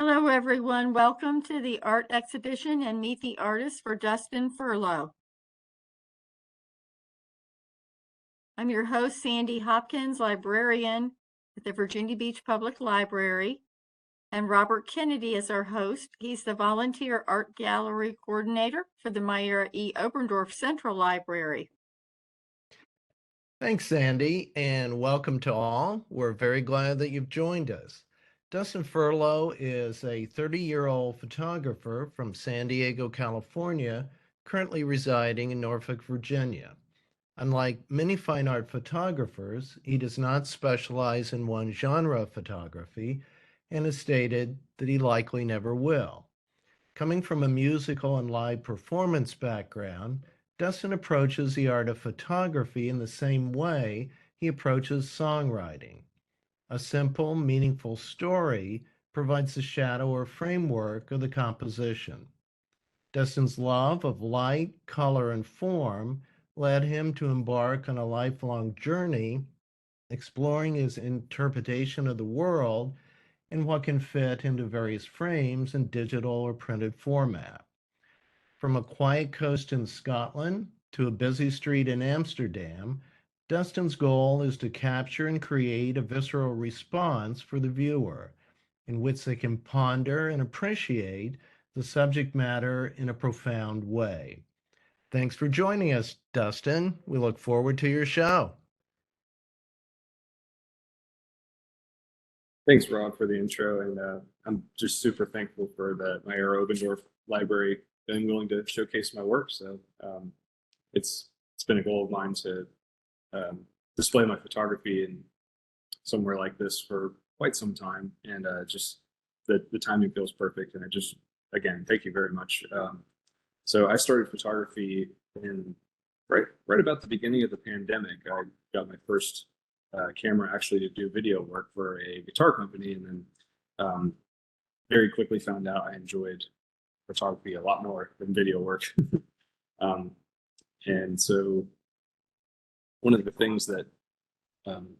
Hello, everyone. Welcome to the art exhibition and meet the artist for Dustin Furlow. I'm your host, Sandy Hopkins, librarian at the Virginia Beach Public Library, and Robert Kennedy is our host. He's the volunteer art gallery coordinator for the Myra E. Oberndorf Central Library. Thanks, Sandy, and welcome to all. We're very glad that you've joined us. Dustin Furlow is a 30-year-old photographer from San Diego, California, currently residing in Norfolk, Virginia. Unlike many fine art photographers, he does not specialize in one genre of photography and has stated that he likely never will. Coming from a musical and live performance background, Dustin approaches the art of photography in the same way he approaches songwriting. A simple, meaningful story provides the shadow or framework of the composition. Dustin's love of light, color, and form led him to embark on a lifelong journey exploring his interpretation of the world and what can fit into various frames in digital or printed format. From a quiet coast in Scotland to a busy street in Amsterdam, Dustin's goal is to capture and create a visceral response for the viewer, in which they can ponder and appreciate the subject matter in a profound way. Thanks for joining us, Dustin. We look forward to your show. Thanks, Rob, for the intro, and I'm just super thankful for the Myra Oberndorf Library being willing to showcase my work. So it's been a goal of mine to display my photography in somewhere like this for quite some time, and just the timing feels perfect. And again, thank you very much. So I started photography in right about the beginning of the pandemic. I got my first camera actually to do video work for a guitar company, and then very quickly found out I enjoyed photography a lot more than video work. And so one of the things that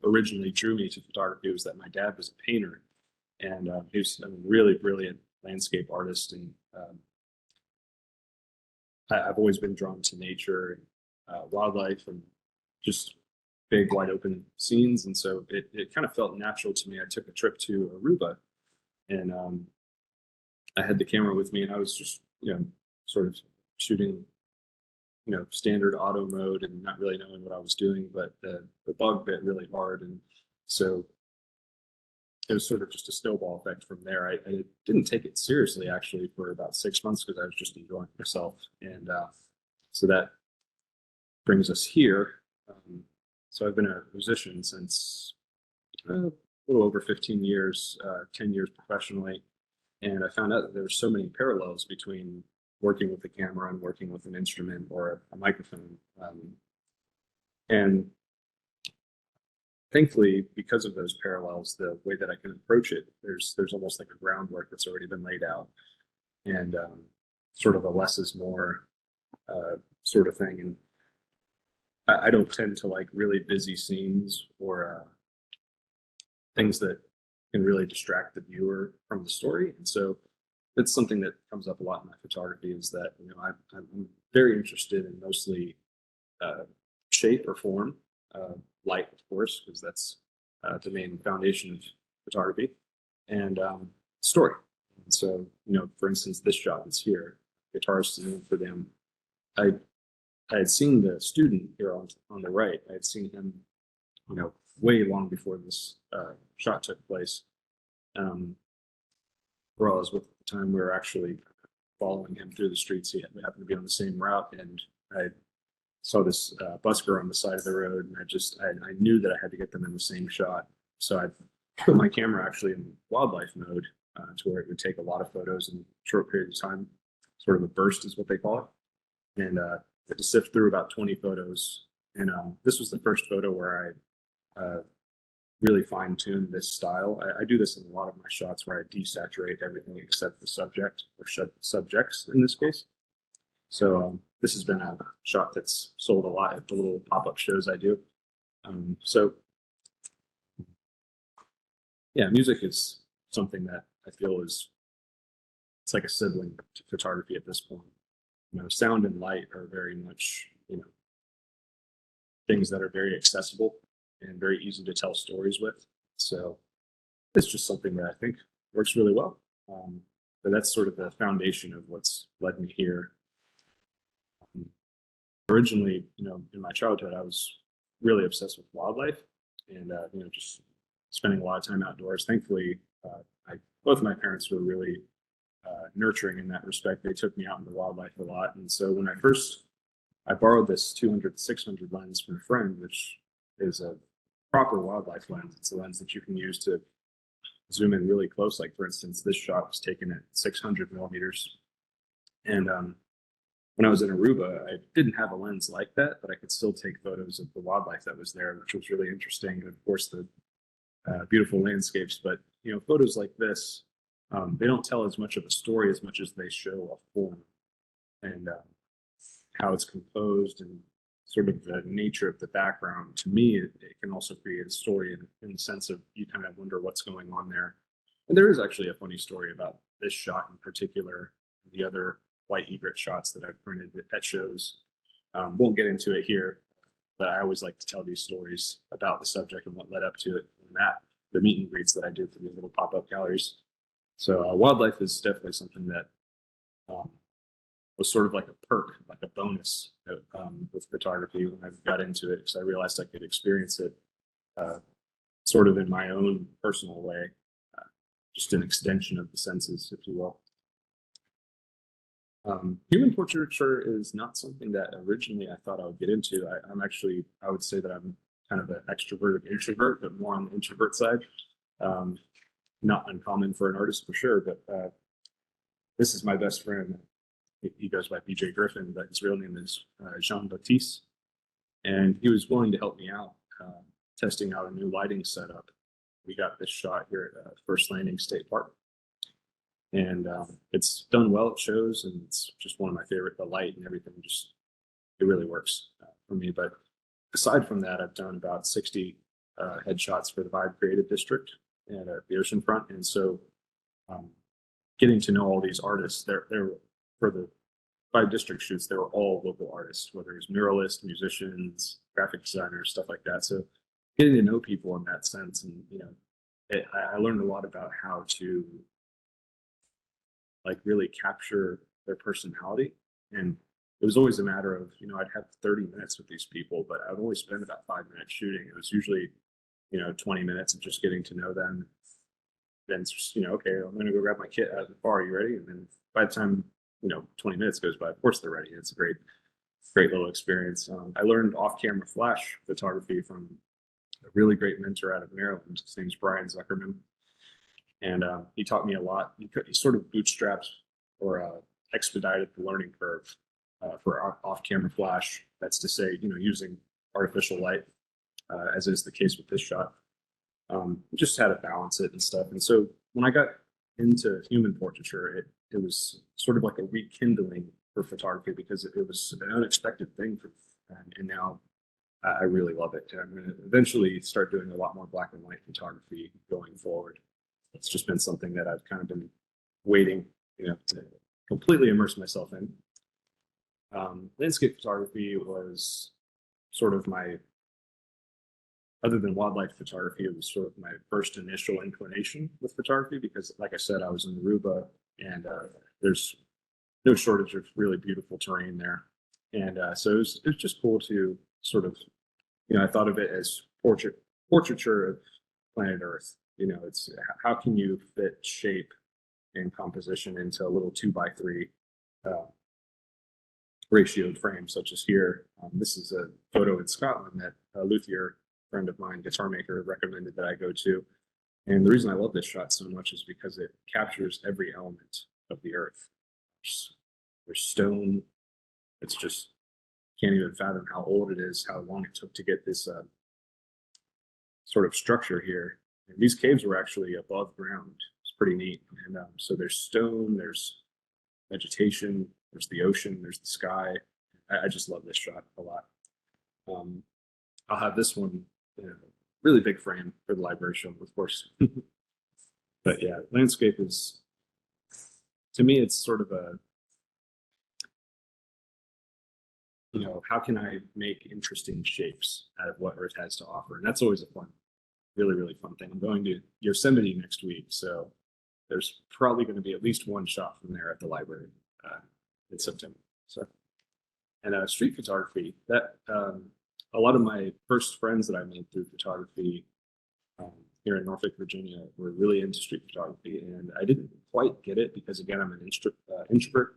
originally drew me to photography was that my dad was a painter, and he was a really brilliant landscape artist, and I've always been drawn to nature and wildlife and just big wide open scenes, and so it kind of felt natural to me. I took a trip to Aruba, and I had the camera with me, and I was just sort of shooting standard auto mode and not really knowing what I was doing, but the bug bit really hard, and so it was sort of just a snowball effect from there. I didn't take it seriously actually for about 6 months because I was just enjoying myself, and so that brings us here. So I've been a musician since a little over 15 years, 10 years professionally. And I found out that there were so many parallels between working with the camera and working with an instrument or a microphone. And thankfully, because of those parallels, the way that I can approach it, there's almost like a groundwork that's already been laid out, and sort of a less is more sort of thing. And I don't tend to like really busy scenes or things that can really distract the viewer from the story. And so that's something that comes up a lot in my photography, is that I'm very interested in mostly shape or form, light, of course, because that's the main foundation of photography, and story. And so, for instance, this shot is here. Guitarist is known for them. I had seen the student here on the right. I had seen him, way long before this shot took place. Where I was with at the time, we were actually following him through the streets. We happened to be on the same route, and I saw this busker on the side of the road, and I knew that I had to get them in the same shot. So I put my camera actually in wildlife mode to where it would take a lot of photos in a short period of time. Sort of a burst is what they call it. And to sift through about 20 photos. And this was the first photo where I really fine-tuned this style. I do this in a lot of my shots where I desaturate everything except the subject, or subjects in this case. So this has been a shot that's sold a lot at the little pop-up shows I do. So yeah, music is something that I feel is it's like a sibling to photography at this point. Sound and light are very much, things that are very accessible and very easy to tell stories with. So it's just something that I think works really well. But that's sort of the foundation of what's led me here. Originally, in my childhood, I was really obsessed with wildlife and, just spending a lot of time outdoors. Thankfully, both of my parents were really nurturing in that respect. They took me out into wildlife a lot. And so when I borrowed this 200-600 lens from a friend, which is a proper wildlife lens. It's a lens that you can use to zoom in really close. Like, for instance, this shot was taken at 600 millimeters. And when I was in Aruba, I didn't have a lens like that, but I could still take photos of the wildlife that was there, which was really interesting. And of course, the beautiful landscapes. But, photos like this, they don't tell as much of a story as much as they show a form and how it's composed and sort of the nature of the background. To me, it can also create a story in the sense of you kind of wonder what's going on there. And there is actually a funny story about this shot in particular, the other white egret shots that I've printed at shows. Won't get into it here, but I always like to tell these stories about the subject and what led up to it, and the meet and greets that I did for these little pop-up galleries. So wildlife is definitely something that was sort of like a perk, like a bonus with photography when I got into it, because I realized I could experience it sort of in my own personal way, just an extension of the senses, if you will. Human portraiture is not something that originally I thought I would get into. I would say that I'm kind of an extroverted introvert, but more on the introvert side. Not uncommon for an artist for sure, but this is my best friend. He goes by BJ Griffin, but his real name is Jean Baptiste. And he was willing to help me out testing out a new lighting setup. We got this shot here at First Landing State Park. And it's done well at shows, and it's just one of my favorite. The light and everything, it really works for me. But aside from that, I've done about 60 headshots for the Vibe Creative District and the oceanfront. And so getting to know all these artists, they're for the Vibe District shoots, they were all local artists, whether it was muralists, musicians, graphic designers, stuff like that. So getting to know people in that sense, and I learned a lot about how to really capture their personality. And it was always a matter of, I'd have 30 minutes with these people, but I'd only spend about 5 minutes shooting. It was usually, 20 minutes of just getting to know them. Then just, okay, I'm going to go grab my kit out of the bar. Are you ready? And then by the time, 20 minutes goes by, of course they're ready. It's a great little experience. I learned off-camera flash photography from a really great mentor out of Maryland. His name's Brian Zuckerman. And he taught me a lot. He sort of bootstrapped or expedited the learning curve for off-camera flash. That's to say, using artificial light, as is the case with this shot. Just how to balance it and stuff. And so when I got into human portraiture, it was sort of like a rekindling for photography, because it was an unexpected thing for me. And now I really love it. I'm going to eventually start doing a lot more black and white photography going forward. It's just been something that I've kind of been waiting, to completely immerse myself in. Landscape photography was sort of other than wildlife photography, it was sort of my first initial inclination with photography, because like I said, I was in Aruba, and there's no shortage of really beautiful terrain there. And so it was just cool to sort of, I thought of it as portraiture of planet Earth. It's how can you fit shape and composition into a little 2x3 ratioed frame, such as here. This is a photo in Scotland that a luthier friend of mine, guitar maker, recommended that I go to. And the reason I love this shot so much is because it captures every element of the earth. There's stone. It's just, can't even fathom how old it is, how long it took to get this sort of structure here. And these caves were actually above ground. It's pretty neat. And so there's stone, there's vegetation, there's the ocean, there's the sky. I just love this shot a lot. I'll have this one, really big frame for the library show, of course. But yeah, landscape is to me, it's sort of a, how can I make interesting shapes out of what Earth has to offer? And that's always a fun, really, really fun thing. I'm going to Yosemite next week, so there's probably going to be at least one shot from there at the library in September. So, and street photography, that a lot of my first friends that I made through photography here in Norfolk, Virginia, were really into street photography, and I didn't quite get it because, again, I'm an introvert,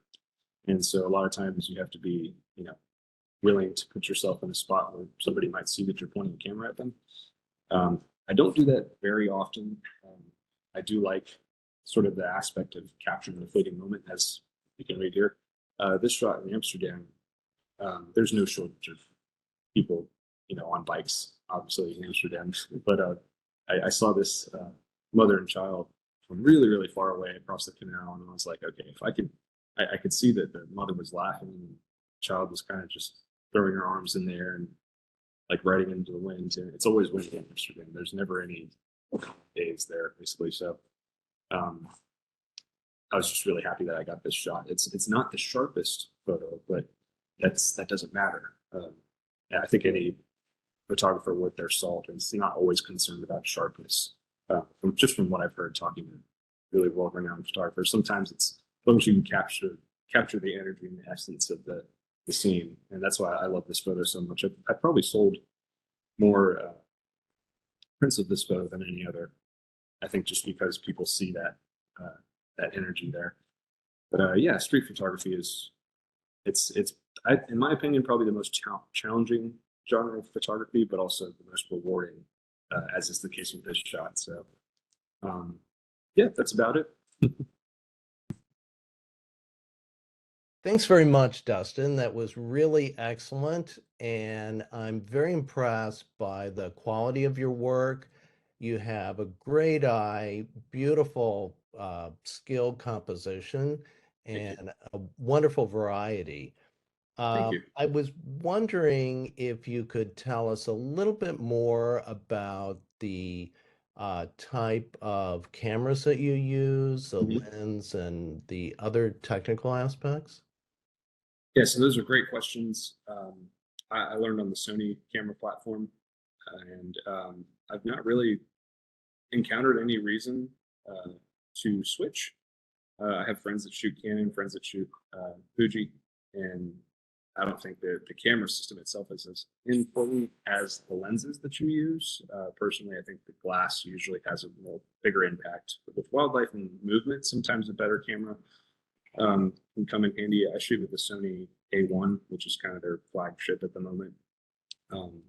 and so a lot of times you have to be, willing to put yourself in a spot where somebody might see that you're pointing a camera at them. I don't do that very often. I do like sort of the aspect of capturing the fleeting moment, as you can read here. This shot in Amsterdam, there's no shortage of people, on bikes, obviously in Amsterdam. But I saw this mother and child from really, really far away across the canal, and I was like, okay, if I could see that the mother was laughing, and the child was kind of just throwing her arms in the air and like riding into the wind. And it's always windy in Amsterdam. There's never any days there, basically. So I was just really happy that I got this shot. It's not the sharpest photo, but that doesn't matter. I think any photographer worth their salt is not always concerned about sharpness. From what I've heard talking to really well-renowned photographers, sometimes it's as long as you can capture the energy and the essence of the scene, and that's why I love this photo so much. I probably sold more prints of this photo than any other. I think just because people see that energy there. But yeah, street photography is in my opinion, probably the most challenging genre of photography, but also the most rewarding, as is the case with this shot. So yeah, that's about it. Thanks very much, Dustin. That was really excellent. And I'm very impressed by the quality of your work. You have a great eye, beautiful skill composition, and a wonderful variety. Thank you. I was wondering if you could tell us a little bit more about the type of cameras that you use, the lens, and the other technical aspects. Yeah, so those are great questions. I learned on the Sony camera platform, and I've not really encountered any reason to switch. I have friends that shoot Canon, friends that shoot Fuji, and I don't think that the camera system itself is as important as the lenses that you use. Personally, I think the glass usually has a bigger impact. But with wildlife and movement, sometimes a better camera can come in handy. I shoot with the Sony A1, which is kind of their flagship at the moment.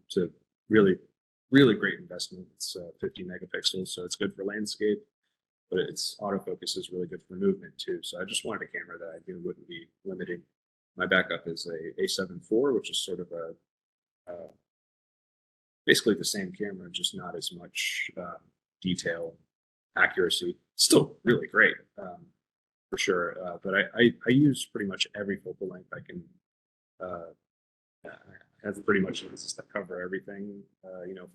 So really, really great investment. It's 50 megapixels, so it's good for landscape, but its autofocus is really good for movement too. So I just wanted a camera that I knew wouldn't be limiting. My backup is a A7 IV, which is sort of basically the same camera, just not as much detail, accuracy. Still really great. For sure. But I use pretty much every focal length I can. I have pretty much lenses that cover everything,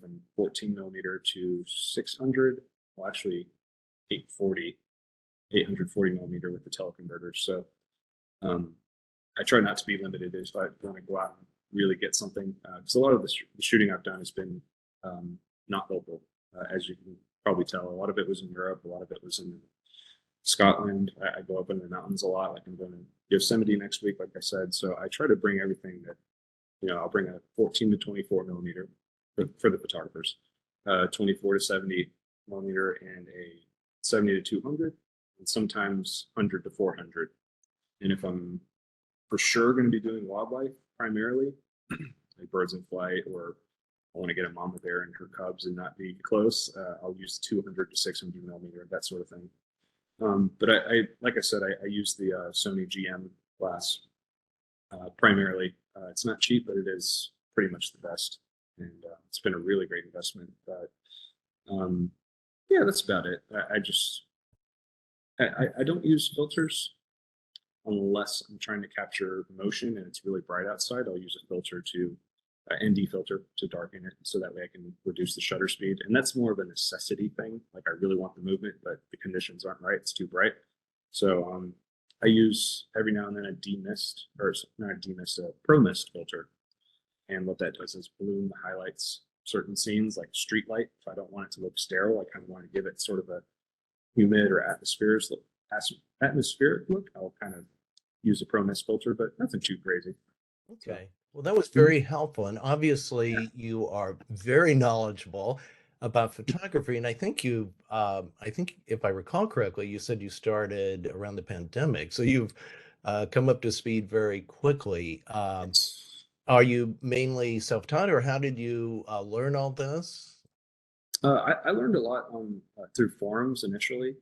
from 14 millimeter to 600, well, actually 840 millimeter with the teleconverters. So I try not to be limited if I want to go out and really get something. Because a lot of the shooting I've done has been not local, as you can probably tell. A lot of it was in Europe, a lot of it was in Scotland. I go up in the mountains a lot. Like I'm going to Yosemite next week, like I said. So I try to bring everything that, I'll bring a 14 to 24 millimeter for the photographers, 24 to 70 millimeter, and a 70 to 200, and sometimes 100 to 400. And if I'm for sure going to be doing wildlife primarily, like birds in flight, or I want to get a mama bear and her cubs and not be close, I'll use 200 to 600 millimeter, that sort of thing. But I like I said, I use the Sony GM glass primarily. It's not cheap, but it is pretty much the best, and it's been a really great investment. But yeah, that's about it. I don't use filters unless I'm trying to capture motion and it's really bright outside. I'll use a filter to ND filter to darken it, so that way I can reduce the shutter speed. And that's more of a necessity thing. Like I really want the movement, but the conditions aren't right. It's too bright. So I use every now and then a demist, or not a demist, a pro mist filter. And what that does is bloom the highlights certain scenes like street light. If I don't want it to look sterile, I kind of want to give it sort of a humid or atmospheric look. I'll kind of use a pro mist filter, but nothing too crazy. Okay. Well, that was very helpful. And obviously, you are very knowledgeable about photography. And I think I think if I recall correctly, you said you started around the pandemic. So you've come up to speed very quickly. It's Are you mainly self-taught, or how did you learn all this? I learned a lot on through forums initially,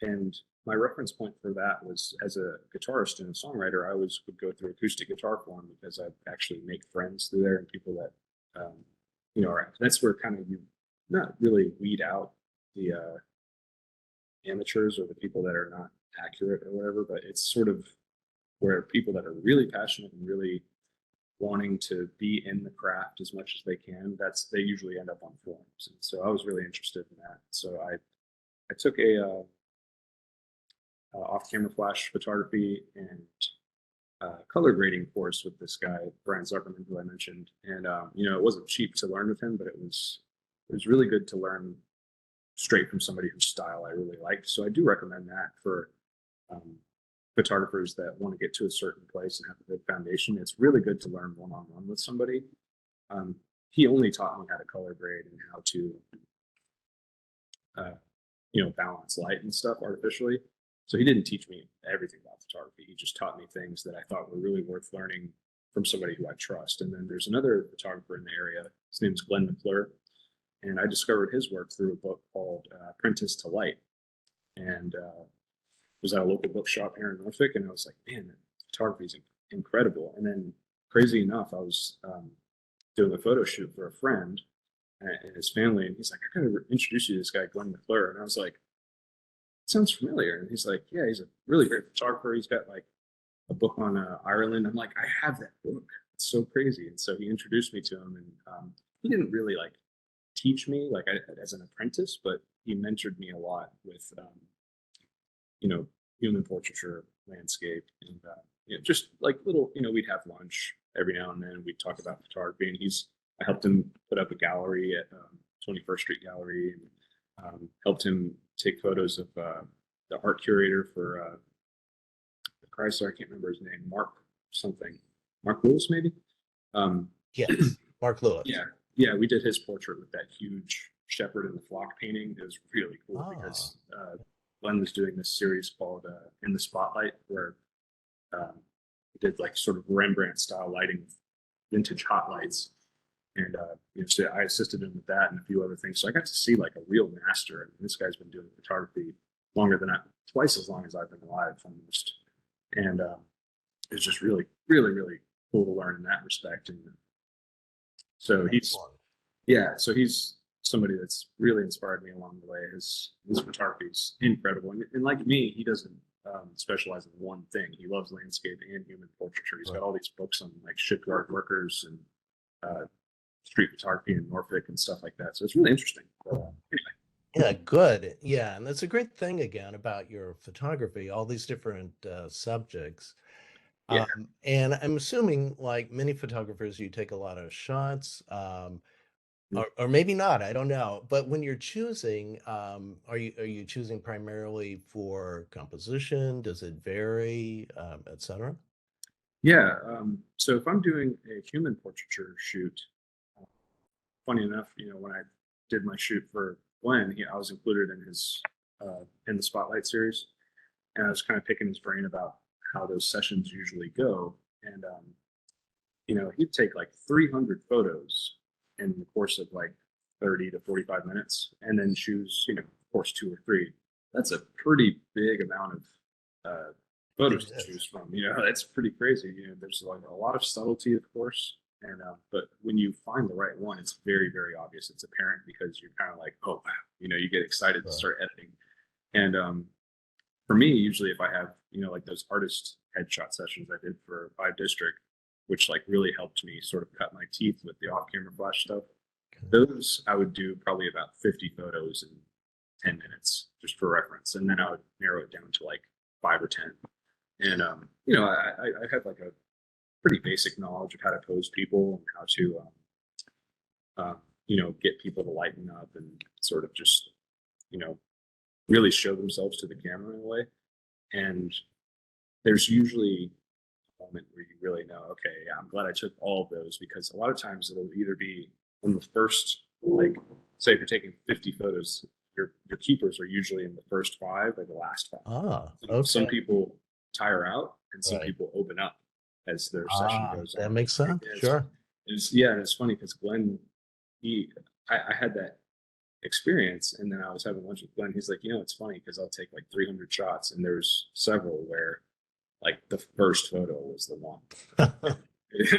and my reference point for that was as a guitarist and a songwriter. I always would go through acoustic guitar forum because I actually make friends through there and people that that's where kind of you not really weed out the amateurs or the people that are not accurate or whatever, but it's sort of where people that are really passionate and really wanting to be in the craft as much as they can, they usually end up on forums. And so I was really interested in that. So I took a off-camera flash photography and color grading course with this guy Brian Zuckerman, who I mentioned, and it wasn't cheap to learn with him, but it was really good to learn straight from somebody whose style I really liked. So I do recommend that for photographers that want to get to a certain place and have a good foundation. It's really good to learn one-on-one with somebody. He only taught me how to color grade and how to balance light and stuff artificially. So he didn't teach me everything about photography. He just taught me things that I thought were really worth learning from somebody who I trust. And then there's another photographer in the area. His name is Glenn McClure. And I discovered his work through a book called Apprentice to Light. And was at a local bookshop here in Norfolk. And I was like, man, photography is incredible. And then crazy enough, I was doing a photo shoot for a friend and his family. And he's like, I got to introduce you to this guy, Glenn McClure. And I was like, sounds familiar. And he's like, yeah, he's a really great photographer. He's got like a book on Ireland. I'm like, I have that book. It's so crazy. And so he introduced me to him, and he didn't really like teach me like as an apprentice, but he mentored me a lot with, human portraiture, landscape, and just like little, we'd have lunch every now and then. We'd talk about photography, and I helped him put up a gallery at 21st Street Gallery, and helped him take photos of the art curator for the Chrysler. I can't remember his name. Mark Lewis, maybe. Yes, Mark Lewis. Yeah, we did his portrait with that huge shepherd in the flock painting. It was really cool because Glenn was doing this series called In the Spotlight, where he did like sort of Rembrandt style lighting with vintage hot lights. And so I assisted him with that and a few other things. So I got to see like a real master. And this guy's been doing photography twice as long as I've been alive almost. And it's just really, really, really cool to learn in that respect. And so he's somebody that's really inspired me along the way. His photography is incredible. And like me, he doesn't specialize in one thing. He loves landscape and human portraiture. He's got all these books on like shipyard workers and street photography in Norfolk and stuff like that. So it's really interesting. Anyway. Yeah, good. Yeah, and that's a great thing again about your photography, all these different subjects. Yeah. And I'm assuming, like many photographers, you take a lot of shots, or maybe not. I don't know. But when you're choosing, are you choosing primarily for composition? Does it vary, etc.? Yeah. So if I'm doing a human portraiture shoot, funny enough, when I did my shoot for Glenn, I was included in his in the Spotlight series, and I was kind of picking his brain about how those sessions usually go. And he'd take like 300 photos in the course of like 30 to 45 minutes, and then choose, of course, 2 or 3. That's a pretty big amount of photos to choose from. That's pretty crazy. There's like a lot of subtlety, of course. And but when you find the right one, it's very, very obvious. It's apparent because you're kind of like, oh wow, you get excited to start editing. And for me, usually if I have, like those artist headshot sessions I did for 5 District, which like really helped me sort of cut my teeth with the off-camera flash stuff. Those I would do probably about 50 photos in 10 minutes, just for reference, and then I would narrow it down to like 5 or 10. And, you know, I had like a pretty basic knowledge of how to pose people and how to, you know, get people to lighten up and sort of just, you know, really show themselves to the camera in a way. And there's usually a moment where you really know, okay, yeah, I'm glad I took all of those, because a lot of times it'll either be in the first, like, say if you're taking 50 photos, your keepers are usually in the first 5 or the last 5. Ah, Some okay. people tire out and some Right. people open up as their session goes That on. makes sense. Sure. Yeah, and it's funny because Glenn, he, I had that experience, and then I was having lunch with Glenn. He's like, you know, it's funny because I'll take like 300 shots, and there's several where like the first photo was the one,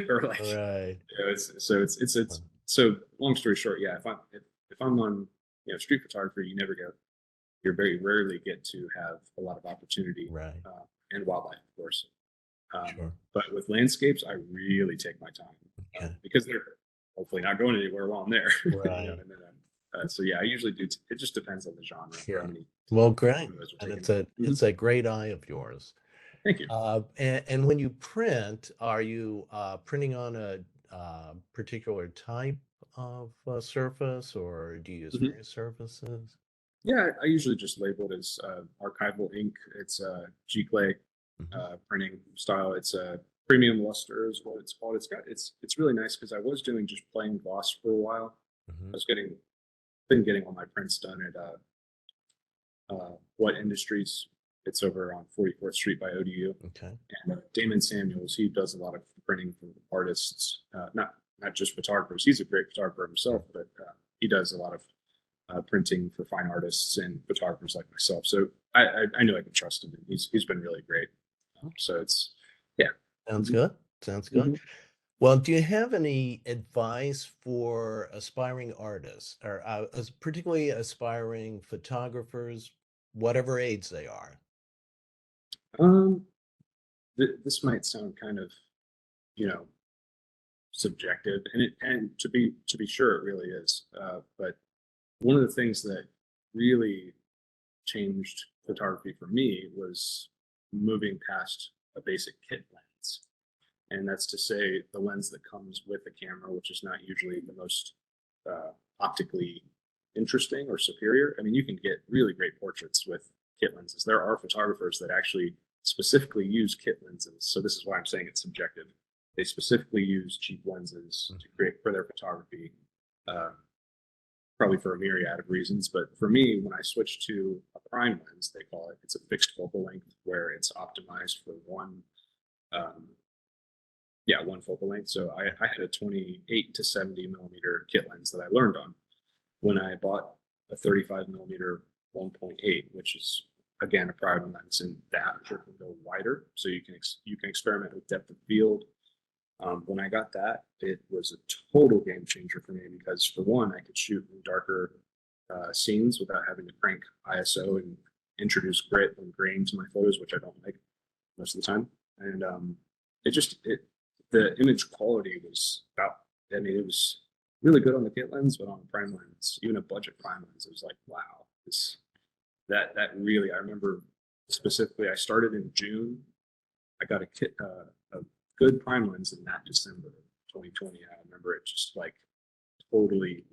or like, Right. you know, it's so long story short, yeah. If I'm on, you know, street photography, you very rarely get to have a lot of opportunity, Right. and wildlife, of course. Sure. But with landscapes, I really take my time, Okay. because they're hopefully not going anywhere while I'm there. You know, Right. and then, so yeah, I usually do. It just depends on the genre. Yeah. How many Well, great. photos are And taken. it's a great eye of yours. Thank you. And when you print, are you printing on a particular type of surface, or do you use Mhm. various surfaces? Yeah, I usually just label it as archival ink. It's G-clay Mhm. printing style. It's a premium luster is what it's called. It's really nice because I was doing just plain gloss for a while. Mhm. I was been getting all my prints done at What Industries. It's over on 44th Street by ODU. Okay. And Damon Samuels, he does a lot of printing for artists, not just photographers. He's a great photographer himself, but he does a lot of printing for fine artists and photographers like myself. So I knew I could trust him, and he's been really great. So it's yeah. Sounds Mhm. good. Sounds good. Mhm. Well, do you have any advice for aspiring artists, or particularly aspiring photographers, whatever age they are? Um, this might sound kind of, you know, subjective, and to be sure, it really is. But one of the things that really changed photography for me was moving past a basic kit lens. And that's to say the lens that comes with the camera, which is not usually the most optically interesting or superior. I mean, you can get really great portraits with kit lenses. There are photographers that actually specifically use kit lenses. So this is why I'm saying it's subjective. They specifically use cheap lenses to create for their photography, uh, probably for a myriad of reasons. But for me, when I switched to a prime lens, they call it, it's a fixed focal length where it's optimized for um, one focal length. So I had a 28 to 70 millimeter kit lens that I learned on. When I bought a 35 millimeter 1.8, which is again a prime lens, and the aperture can go wider, so you can experiment with depth of field. When I got that, it was a total game changer for me, because for one, I could shoot in darker scenes without having to crank ISO and introduce grit and grain to my photos, which I don't like most of the time. And the image quality was about, I mean, it was really good on the kit lens, but on a prime lens, even a budget prime lens, it was like, wow, that really, I remember specifically, I started in June. I got a good prime lens in that December 2020. I remember it just like totally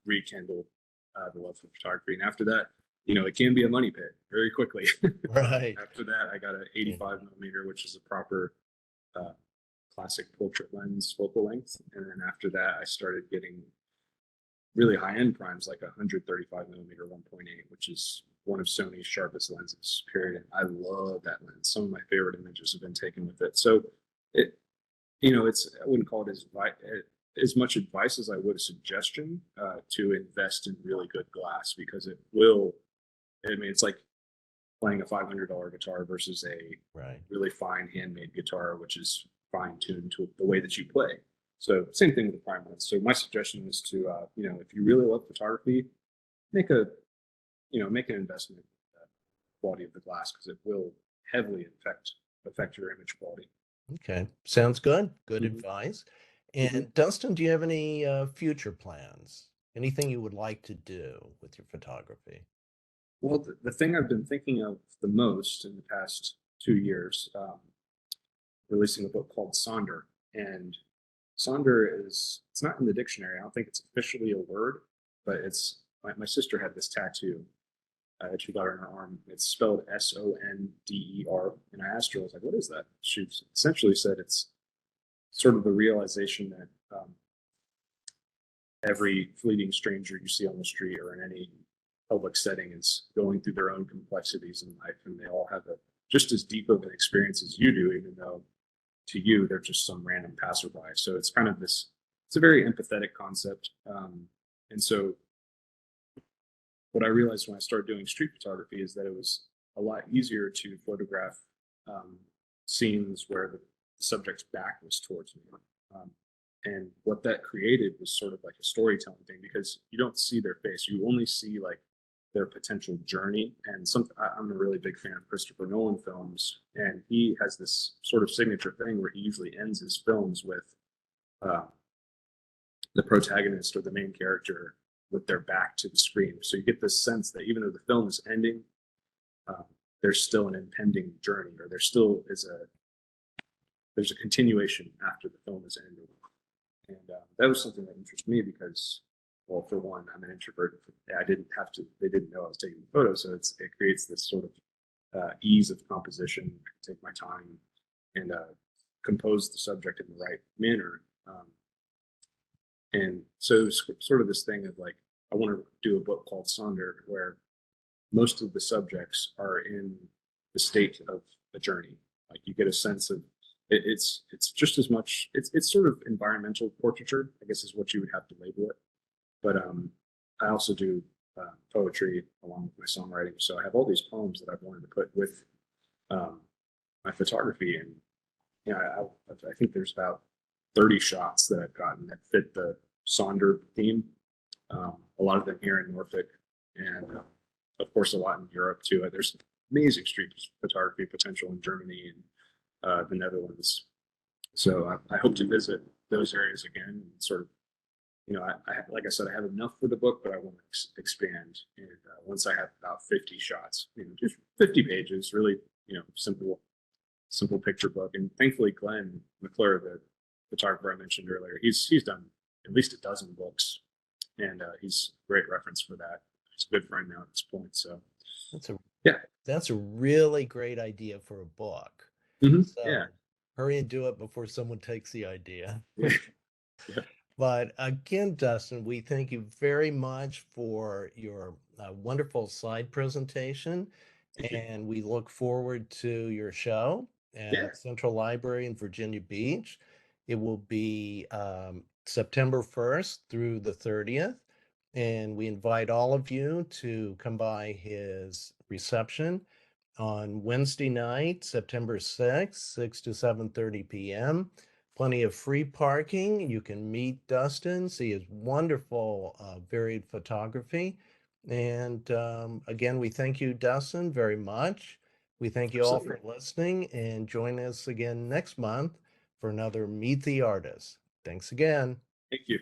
rekindled the love for photography. And after that, you know, it can be a money pit very quickly. Right. After that, I got an 85 millimeter, which is a proper uh, classic portrait lens focal length. And then after that, I started getting really high end primes like a 135 millimeter 1.8, which is one of Sony's sharpest lenses, period. And I love that lens. Some of my favorite images have been taken with it. So it, you know, I wouldn't call it as much advice as I would a suggestion to invest in really good glass, because it will, I mean, it's like playing a $500 guitar versus a Right. really fine handmade guitar, which is fine tuned to the way that you play. So same thing with the prime lens. So my suggestion is to, you know, if you really love photography, make make an investment in the quality of the glass, because it will heavily affect your image quality. Okay. Sounds good. Good Mhm. advice. Mhm. And Dustin, do you have any future plans? Anything you would like to do with your photography? Well, the thing I've been thinking of the most in the past 2 years, releasing a book called Sonder. And Sonder it's not in the dictionary. I don't think it's officially a word, but my sister had this tattoo that she got on her arm. It's spelled Sonder. And I asked her, I was like, what is that? She essentially said it's sort of the realization that every fleeting stranger you see on the street or in any public setting is going through their own complexities in life, and they all have just as deep of an experience as you do, even though to you they're just some random passerby. So it's kind of it's a very empathetic concept. And so what I realized when I started doing street photography is that it was a lot easier to photograph scenes where the subject's back was towards me. And what that created was sort of like a storytelling thing, because you don't see their face, you only see like their potential journey. And I'm a really big fan of Christopher Nolan films, and he has this sort of signature thing where he usually ends his films with the protagonist or the main character with their back to the screen. So you get this sense that even though the film is ending, there's still an impending journey, or there's a continuation after the film is ended. And that was something that interested me because, well, for one, I'm an introvert. They didn't know I was taking the photo. So it creates this sort of ease of composition. I can take my time and compose the subject in the right manner. And so it's sort of this thing of like, I want to do a book called Sonder, where most of the subjects are in the state of a journey. Like you get a sense of it's just as much, it's sort of environmental portraiture, I guess is what you would have to label it. But I also do poetry along with my songwriting. So I have all these poems that I've wanted to put with my photography. And I think there's about 30 shots that I've gotten that fit the Sonder theme. A lot of them here in Norfolk, and of course a lot in Europe too. There's amazing street photography potential in Germany and the Netherlands. So I hope to visit those areas again and sort of, like I said, I have enough for the book, but I want to expand. And once I have about 50 shots, just 50 pages, really, simple picture book. And thankfully, Glenn McClure, the photographer I mentioned earlier, he's done at least a dozen books, and he's a great reference for that. He's a good friend now at this point. So that's a really great idea for a book. Mm-hmm. So hurry and do it before someone takes the idea. Yeah. But again, Dustin, we thank you very much for your wonderful slide presentation, and we look forward to your show at Central Library in Virginia Beach. It will be September 1st through the 30th, and we invite all of you to come by his reception on Wednesday night, September 6th, 6 to 7:30 p.m. Plenty of free parking. You can meet Dustin, see his wonderful varied photography. And again, we thank you, Dustin, very much. We thank you all for listening, and join us again next month for another Meet the Artist. Thanks again. Thank you.